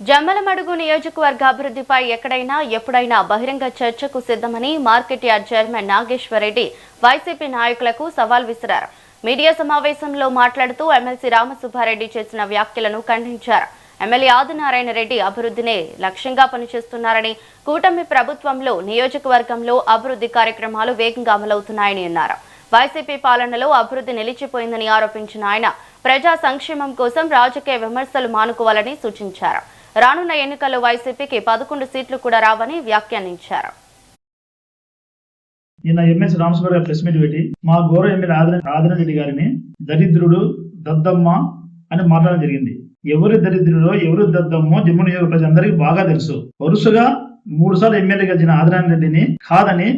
జమ్మలమడుగు నియోజకవర్గ అభివృద్ధిపై ఎక్కడైనా ఎప్పుడైనా బహిరంగ చర్చకు సిద్ధమని market yard chairman Nageswara Reddy YCP నాయకులకు సవాల్ విసిరారు. మీడియా సమావేశంలో మాట్లాడుతూ ఎమ్మెల్సీ రామసుబ్బారెడ్డి చేసిన వ్యాఖ్యలను ఖండించారు. ఎమ్మెల్యే ఆదినారాయణ రెడ్డి అభివృద్ధినే లక్ష్యంగా పనిచేస్తున్నారని, కూటమి ప్రభుత్వంలో నియోజకవర్గంలో అభివృద్ధి కార్యక్రమాలు వేగంగా అమలవుతున్నాయని అన్నారు. వైసీపీ పాలనలో అభివృద్ధి నిలిచిపోయిందని ఆరోపించిన ఆయన ప్రజా సంక్షేమం కోసం రాజకీయ విమర్శలు మానుకోవాలని సూచించారు. రానున్న ఎన్నికల్లో వైసీపీకి 11 సీట్లు కూడా రావని వ్యాఖ్యానించారు. నిన్న ఎమ్మెల్సీ రామసుబ్బారెడ్డి ప్రెస్ మీట్ పెట్టి మా గౌరవ ఎమ్మెల్యే ఆదినారాయణ రెడ్డి గారిని దరిద్రుడు, దద్దమ్మ అని మాట్లాడడం జరిగింది. ఎవరు దరిద్రుడో ఎవరు దద్దమ్మో జమ్మూ నియోజక ప్రజలందరికీ బాగా తెలుసు. వరుసగా 3 సార్లు ఎమ్మెల్యే గెలిచిన ఆదినారాయణ రెడ్డిని కాదని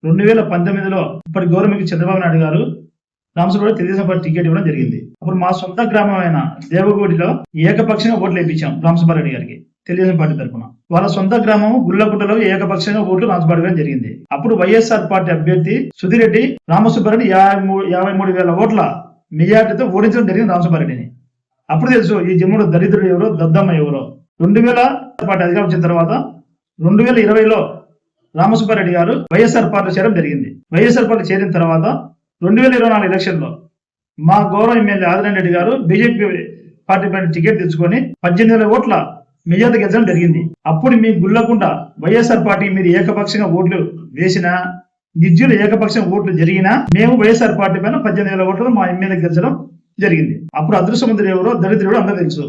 2019లో ఇప్పటి గౌరవ చంద్రబాబు నాయుడు గారు రామసుబ్బారెడ్డి తెలుగుదేశం పార్టీ టికెట్ ఇవ్వడం జరిగింది. అప్పుడు మా సొంత గ్రామమైన దేవగూడిలో ఏకపక్షంగా ఓట్లు వేయించాం రామసుబ్బారెడ్డి గారికి తెలుగుదేశం పార్టీ తరఫున. వాళ్ళ సొంత గ్రామం గుల్లగుట్టలో ఏకపక్షంగా ఓట్లు రామసుబ్బారెడ్డి జరిగింది. అప్పుడు వైఎస్ఆర్ పార్టీ అభ్యర్థి సుధిరెడ్డి రామసుబ్బారెడ్డి 53,000 ఓట్ల మెజార్టీతో ఓడించడం జరిగింది రామసుబ్బారెడ్డిని. అప్పుడు తెలుసు ఈ జమ్ములో దరిద్రుడు ఎవరో, దద్దమ్మ ఎవరో. 2000 పార్టీ అధికారం వచ్చిన తర్వాత 2020లో రామసుబ్బారెడ్డి గారు వైఎస్ఆర్ పార్టీ చేరడం జరిగింది. వైఎస్ఆర్ పార్టీ చేరిన తర్వాత 2024 ఎలక్షన్ లో మా గౌరవ ఎమ్మెల్యే ఆదినారాయణ రెడ్డి గారు బీజేపీ పార్టీ పైన టికెట్ తెచ్చుకొని 18,000 ఓట్ల మెజార్టీ గెలిచడం జరిగింది. అప్పుడు మీ గుల్లకుండా వైఎస్ఆర్ పార్టీ మీరు ఏకపక్షంగా ఓట్లు వేసినా, నిర్జులు ఏకపక్షంగా ఓట్లు జరిగినా మేము వైఎస్ఆర్ పార్టీ పైన 18,000 ఓట్లు మా ఎమ్మెల్యే గెలిచడం జరిగింది. అప్పుడు అదృష్టవంతుడు ఎవరో దరిద్రుడు అందరూ తెలుసు.